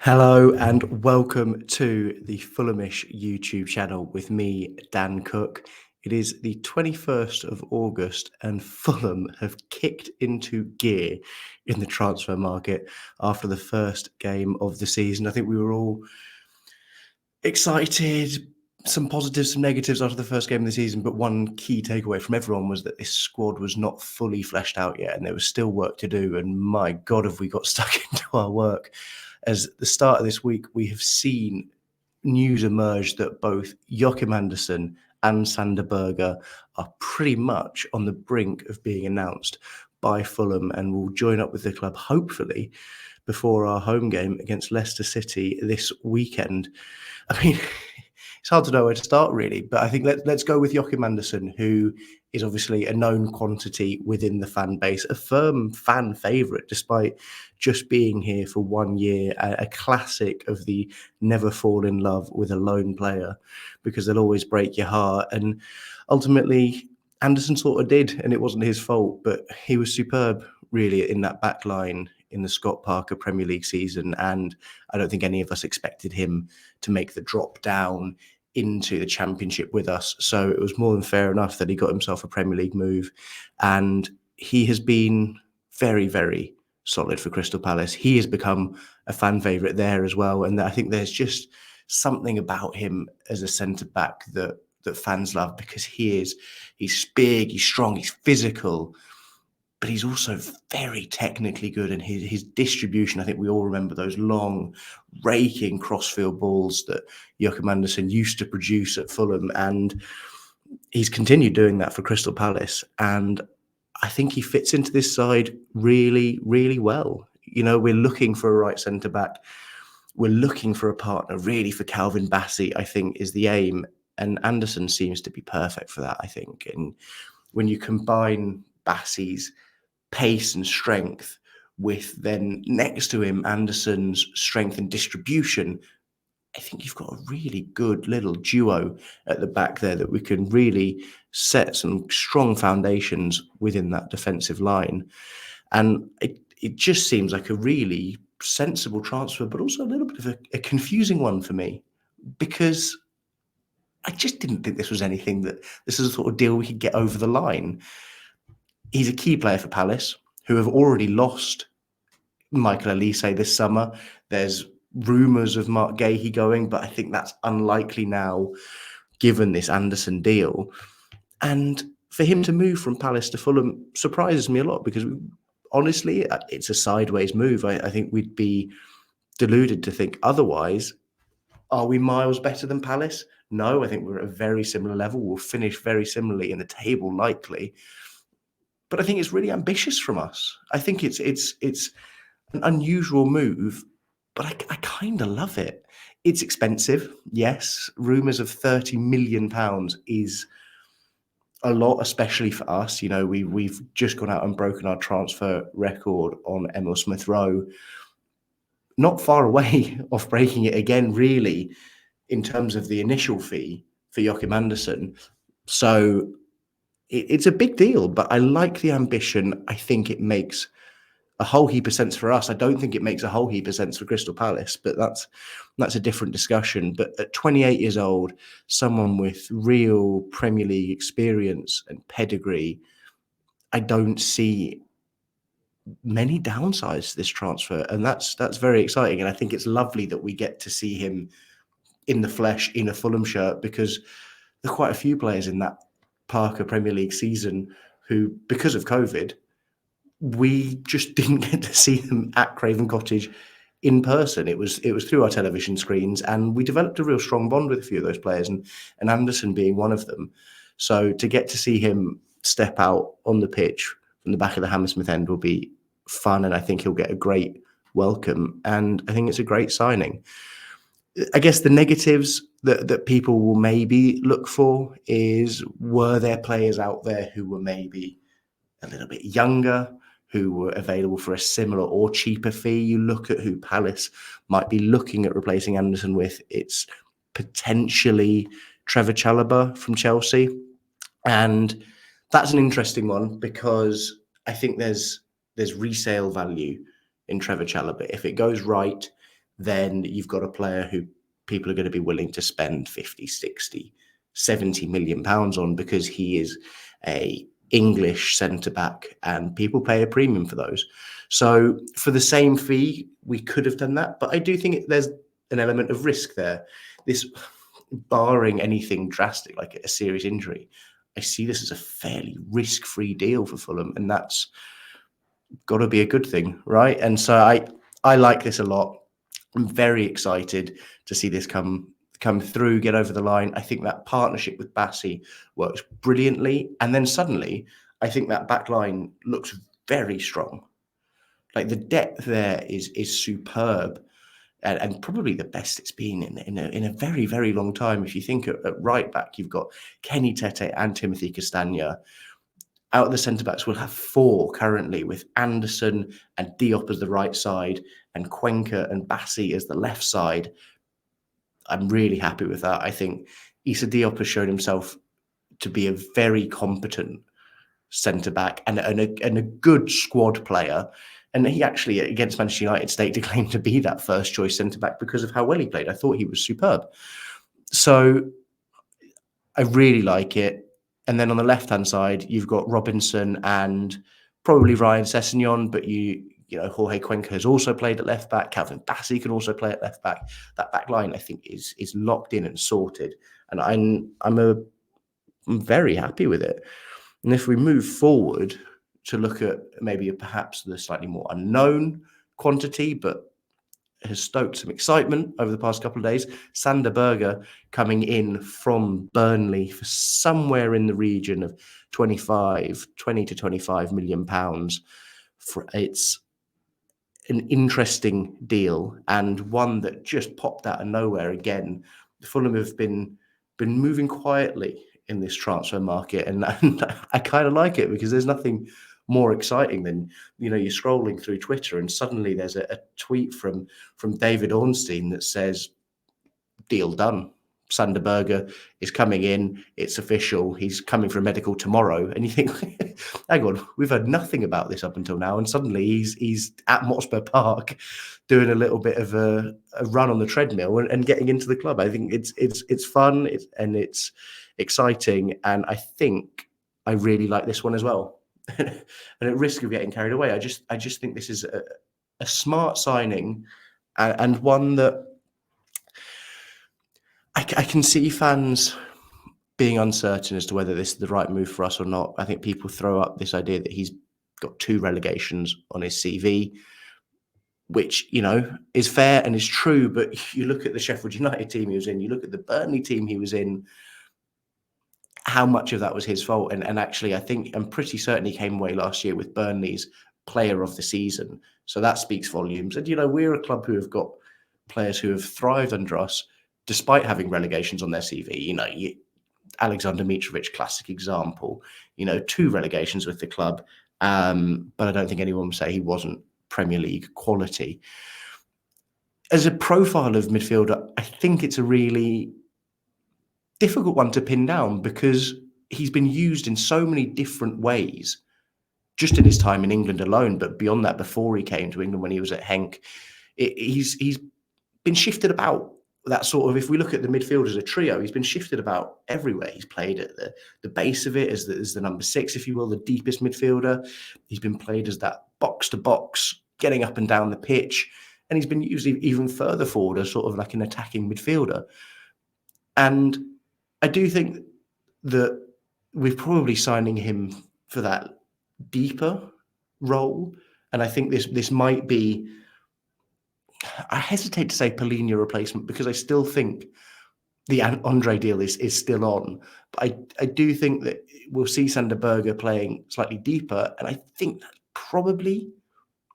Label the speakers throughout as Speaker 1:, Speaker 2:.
Speaker 1: Hello and welcome to the Fulhamish YouTube channel with me, Dan Cooke. It is the 21st of August and Fulham have kicked into gear in the transfer market after the first game of the season. I think we were all excited, some positives, some negatives after the first game of the season, but one key takeaway from everyone was that this squad was not fully fleshed out yet and there was still work to do. And my God, have we got stuck into our work. As the start of this week, we have seen news emerge that both Joachim Andersen and Sander Berge are pretty much on the brink of being announced by Fulham and will join up with the club, hopefully, before our home game against Leicester City this weekend. I mean, it's hard to know where to start, really, but I think let's go with Joachim Andersen, who is obviously a known quantity within the fan base, a firm fan favourite, despite just being here for 1 year, a classic of the never fall in love with a lone player, because they'll always break your heart. And ultimately, Andersen sort of did, and it wasn't his fault, but he was superb, really, in that back line in the Scott Parker Premier League season. And I don't think any of us expected him to make the drop down into the Championship with us. So it was more than fair enough that he got himself a Premier League move. And he has been very, very solid for Crystal Palace. He has become a fan favourite there as well. And I think there's just something about him as a centre-back that fans love, because he's big, he's strong, he's physical, but he's also very technically good. And his distribution, I think we all remember those long, raking crossfield balls that Joachim Andersen used to produce at Fulham. And he's continued doing that for Crystal Palace. And I think he fits into this side really, really well. You know, we're looking for a right centre-back. We're looking for a partner, really, for Calvin Bassey, I think, is the aim. And Andersen seems to be perfect for that, I think. And when you combine Bassey's pace and strength with then next to him Andersen's strength and distribution, I think you've got a really good little duo at the back there that we can really set some strong foundations within that defensive line. And it just seems like a really sensible transfer, but also a little bit of a confusing one for me, because I just didn't think this was anything that this is a sort of deal we could get over the line. He's a key player for Palace, who have already lost Michael Elise this summer. There's rumours of Mark Gahey going, but I think that's unlikely now, given this Andersen deal. And for him to move from Palace to Fulham surprises me a lot, because honestly, it's a sideways move. I think we'd be deluded to think otherwise. Are we miles better than Palace? No, I think we're at a very similar level. We'll finish very similarly in the table, likely. But I think it's really ambitious from us. I think it's an unusual move, but I kind of love it. It's expensive, yes. Rumours of £30 million is a lot, especially for us. You know, we've just gone out and broken our transfer record on Emil Smith Rowe. Not far away off breaking it again, really, in terms of the initial fee for Joachim Andersen. So it's a big deal, but I like the ambition. I think it makes a whole heap of sense for us. I don't think it makes a whole heap of sense for Crystal Palace, but that's a different discussion. But at 28 years old, someone with real Premier League experience and pedigree, I don't see many downsides to this transfer, and that's very exciting. And I think it's lovely that we get to see him in the flesh in a Fulham shirt, because there are quite a few players in that Parker Premier League season who, because of COVID, we just didn't get to see them at Craven Cottage in person. It was through our television screens, and we developed a real strong bond with a few of those players, and Andersen being one of them. So to get to see him step out on the pitch from the back of the Hammersmith end will be fun, and I think he'll get a great welcome, and I think it's a great signing. I guess the negatives that people will maybe look for is, were there players out there who were maybe a little bit younger, who were available for a similar or cheaper fee? You look at who Palace might be looking at replacing Andersen with. It's potentially Trevor Chalobah from Chelsea. And that's an interesting one, because I think there's resale value in Trevor Chalobah. If it goes right, then you've got a player who people are going to be willing to spend 50, 60, 70 million pounds on because he is a English centre-back and people pay a premium for those. So for the same fee, we could have done that. But I do think there's an element of risk there. This, barring anything drastic like a serious injury, I see this as a fairly risk-free deal for Fulham, and that's got to be a good thing, right? And so I like this a lot. I'm very excited to see this come through, get over the line. I think that partnership with Bassi works brilliantly, and then suddenly I think that back line looks very strong. Like the depth there is superb, and probably the best it's been in a very, very long time. If you think at right back, you've got Kenny Tete and Timothy Castagna. Out of the centre-backs, we'll have 4 currently, with Andersen and Diop as the right side and Cuenca and Bassi as the left side. I'm really happy with that. I think Issa Diop has shown himself to be a very competent centre-back and a good squad player. And he actually, against Manchester United, staked a claim to be that first-choice centre-back because of how well he played. I thought he was superb. So I really like it. And then on the left-hand side, you've got Robinson and probably Ryan Sessegnon, but you know, Jorge Cuenca has also played at left back. Calvin Bassey can also play at left back. That back line, I think, is locked in and sorted. And I'm very happy with it. And if we move forward to look at maybe perhaps the slightly more unknown quantity, but has stoked some excitement over the past couple of days, Sander Berge coming in from Burnley for somewhere in the region of 20 to 25 million pounds. It's an interesting deal and one that just popped out of nowhere again. Fulham have been moving quietly in this transfer market, and I kind of like it because there's nothing more exciting than, you know, you're scrolling through Twitter and suddenly there's a tweet from David Ornstein that says, deal done. Sander Berge is coming in. It's official. He's coming for a medical tomorrow. And you think, hang on, we've heard nothing about this up until now. And suddenly he's at Motspur Park doing a little bit of a run on the treadmill and getting into the club. I think it's fun and it's exciting. And I think I really like this one as well. And at risk of getting carried away, I just think this is a smart signing and one that I can see fans being uncertain as to whether this is the right move for us or not. I think people throw up this idea that he's got 2 relegations on his CV, which, you know, is fair and is true. But you look at the Sheffield United team he was in, you look at the Burnley team he was in, how much of that was his fault? And actually, I'm pretty certain he came away last year with Burnley's player of the season. So that speaks volumes. And, you know, we're a club who have got players who have thrived under us, despite having relegations on their CV. You know, Alexander Mitrovic, classic example, you know, 2 relegations with the club. But I don't think anyone would say he wasn't Premier League quality. As a profile of midfielder, I think it's a really difficult one to pin down because he's been used in so many different ways just in his time in England alone, but beyond that, before he came to England when he was at Henk, he's been shifted about. That sort of, if we look at the midfield as a trio, he's been shifted about everywhere. He's played at the base of it as the number 6, if you will, the deepest midfielder. He's been played as that box-to-box, getting up and down the pitch, and he's been used even further forward as sort of like an attacking midfielder. And I do think that we're probably signing him for that deeper role. And I think this might be, I hesitate to say Polina replacement because I still think the Andre deal is still on. But I do think that we'll see Sander Berge playing slightly deeper. And I think that's probably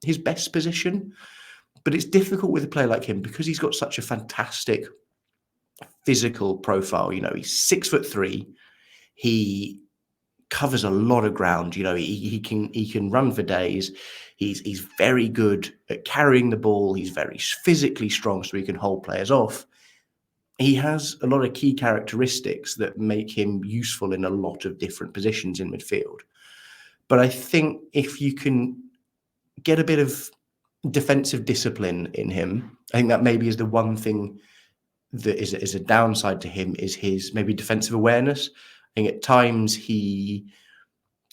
Speaker 1: his best position. But it's difficult with a player like him because he's got such a fantastic physical profile. You know, he's 6'3". He covers a lot of ground. You know, he can run for days. He's very good at carrying the ball. He's very physically strong, so he can hold players off. He has a lot of key characteristics that make him useful in a lot of different positions in midfield. But I think if you can get a bit of defensive discipline in him. I think that maybe is the one thing that is a downside to him, is his maybe defensive awareness. I think at times he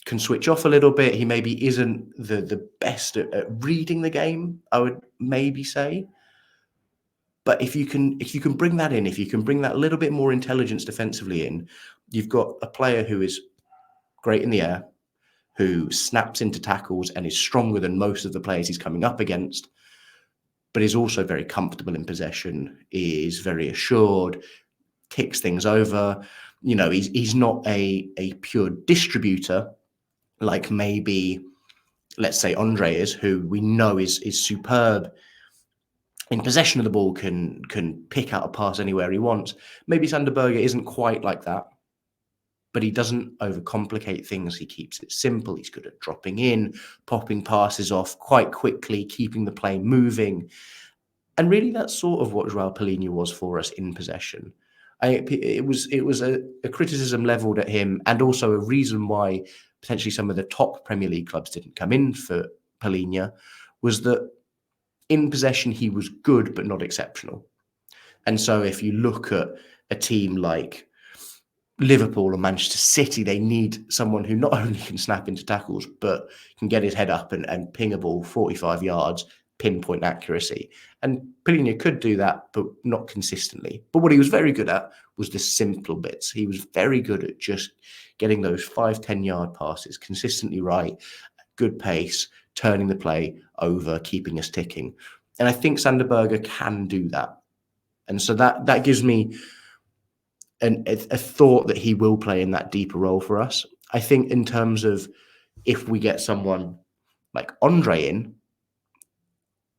Speaker 1: can switch off a little bit. He maybe isn't the best at reading the game, I would maybe say. But if you can bring that in, if you can bring that little bit more intelligence defensively in, you've got a player who is great in the air, who snaps into tackles and is stronger than most of the players he's coming up against, but is also very comfortable in possession, is very assured, kicks things over. You know, he's not a pure distributor like maybe, let's say, Andre is, who we know is superb in possession of the ball, can pick out a pass anywhere he wants. Maybe Sander Berge isn't quite like that, but he doesn't overcomplicate things. He keeps it simple. He's good at dropping in, popping passes off quite quickly, keeping the play moving. And really, that's sort of what João Palhinha was for us in possession. It was a criticism levelled at him, and also a reason why potentially some of the top Premier League clubs didn't come in for Palhinha, was that in possession he was good but not exceptional. And so if you look at a team like Liverpool or Manchester City, they need someone who not only can snap into tackles, but can get his head up and ping a ball 45 yards, pinpoint accuracy. And Palhinha could do that, but not consistently. But what he was very good at was the simple bits. He was very good at just getting those 5-10 yard passes consistently right, good pace, turning the play over, keeping us ticking. And I think Sander Berge can do that. And so that gives me a thought that he will play in that deeper role for us. I think in terms of if we get someone like Andre in,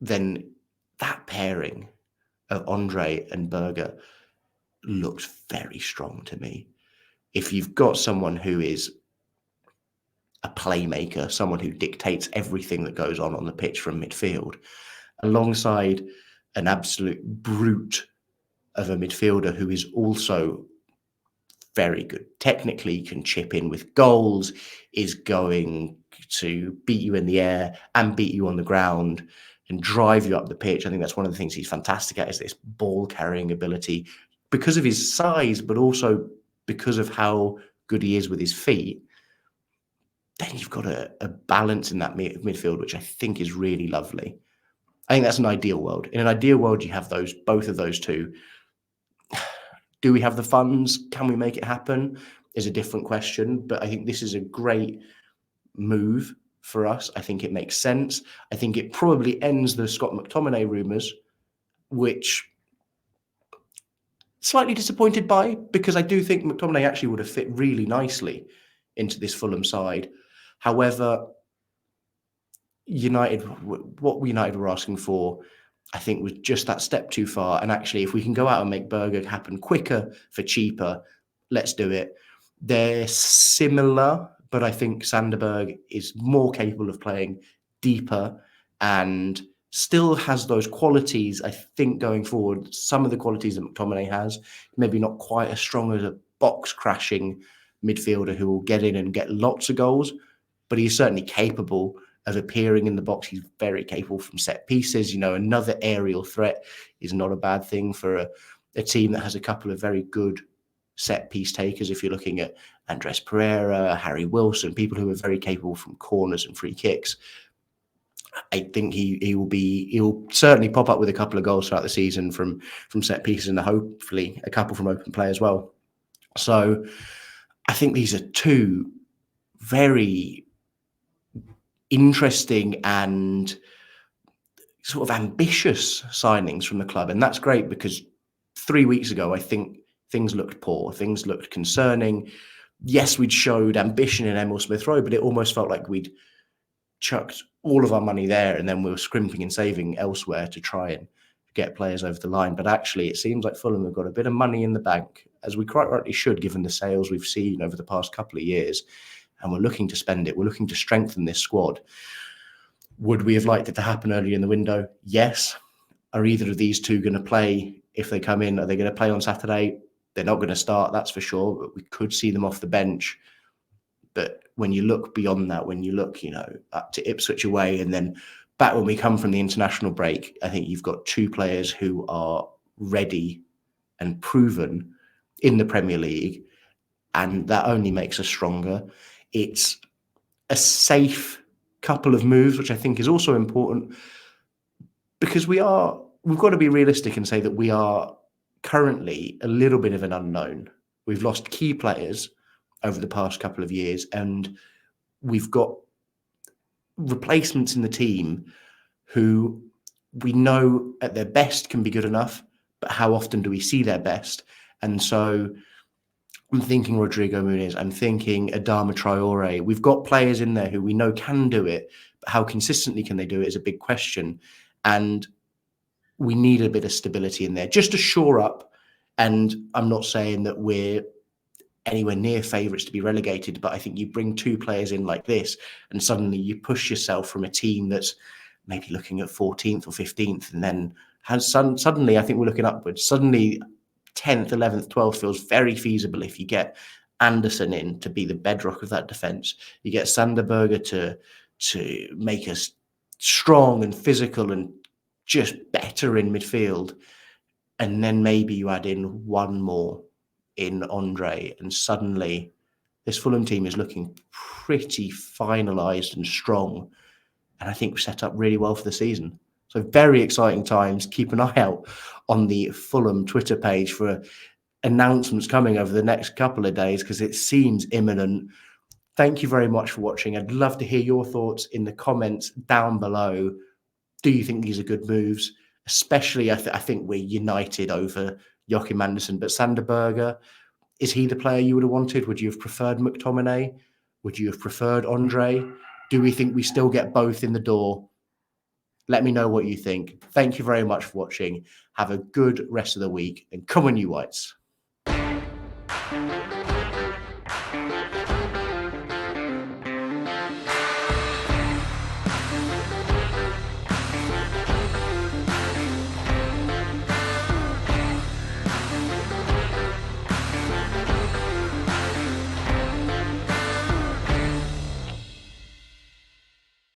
Speaker 1: then that pairing of Andre and Berge looks very strong to me. If you've got someone who is a playmaker, someone who dictates everything that goes on the pitch from midfield, alongside an absolute brute of a midfielder who is also very good technically, can chip in with goals, is going to beat you in the air and beat you on the ground and drive you up the pitch. I think that's one of the things he's fantastic at, is this ball carrying ability, because of his size, but also because of how good he is with his feet. Then you've got a balance in that midfield, which I think is really lovely. I think that's an ideal world. In an ideal world, you have both of those two. Do we have the funds? Can we make it happen? Is a different question. But I think this is a great move for us. I think it makes sense. I think it probably ends the Scott McTominay rumours, which slightly disappointed by, because I do think McTominay actually would have fit really nicely into this Fulham side. However, what United were asking for, I think, was just that step too far. And actually, if we can go out and make Berge happen quicker for cheaper, let's do it. They're similar, but I think Sander Berge is more capable of playing deeper and still has those qualities, I think, going forward. Some of the qualities that McTominay has, maybe not quite as strong as a box-crashing midfielder who will get in and get lots of goals, but he's certainly capable of appearing in the box. He's very capable from set pieces. You know, another aerial threat is not a bad thing for a team that has a couple of very good set piece takers. If you're looking at Andres Pereira, Harry Wilson, people who are very capable from corners and free kicks, I think he'll certainly pop up with a couple of goals throughout the season from set pieces, and hopefully a couple from open play as well. So I think these are two very interesting and sort of ambitious signings from the club. And that's great, because 3 weeks ago, I think things looked poor. Things looked concerning. Yes, we'd showed ambition in Emil Smith Rowe, but it almost felt like we'd chucked all of our money there and then we were scrimping and saving elsewhere to try and get players over the line. But actually, it seems like Fulham have got a bit of money in the bank, as we quite rightly should, given the sales we've seen over the past couple of years. And we're looking to spend it. We're looking to strengthen this squad. Would we have liked it to happen earlier in the window? Yes. Are either of these two going to play if they come in? Are they going to play on Saturday? They're not going to start, that's for sure, but we could see them off the bench. But when you look beyond that, when you look, up to Ipswich away and then back when we come from the international break, I think you've got two players who are ready and proven in the Premier League, and that only makes us stronger. It's a safe couple of moves, which I think is also important, because we've got to be realistic and say that we are currently a little bit of an unknown. We've lost key players over the past couple of years, and we've got replacements in the team who we know at their best can be good enough, but how often do we see their best? And so I'm thinking Rodrigo Muniz, I'm thinking Adama Traore. We've got players in there who we know can do it, but how consistently can they do it is a big question. And we need a bit of stability in there just to shore up. And I'm not saying that we're anywhere near favourites to be relegated, but I think you bring two players in like this and suddenly you push yourself from a team that's maybe looking at 14th or 15th, and then suddenly I think we're looking upwards. Suddenly 10th, 11th, 12th feels very feasible if you get Andersen in to be the bedrock of that defence. You get Sander Berge to make us strong and physical and just better in midfield. And then maybe you add in one more in Andre, and suddenly this Fulham team is looking pretty finalised and strong. And I think we're set up really well for the season. So very exciting times. Keep an eye out on the Fulham Twitter page for announcements coming over the next couple of days, because it seems imminent. Thank you very much for watching. I'd love to hear your thoughts in the comments down below. Do you think these are good moves? Especially, I think we're united over Joachim Andersen, but Sander Berge, is he the player you would have wanted? Would you have preferred McTominay? Would you have preferred Andre? Do we think we still get both in the door? Let me know what you think. Thank you very much for watching. Have a good rest of the week, and come on, you Whites.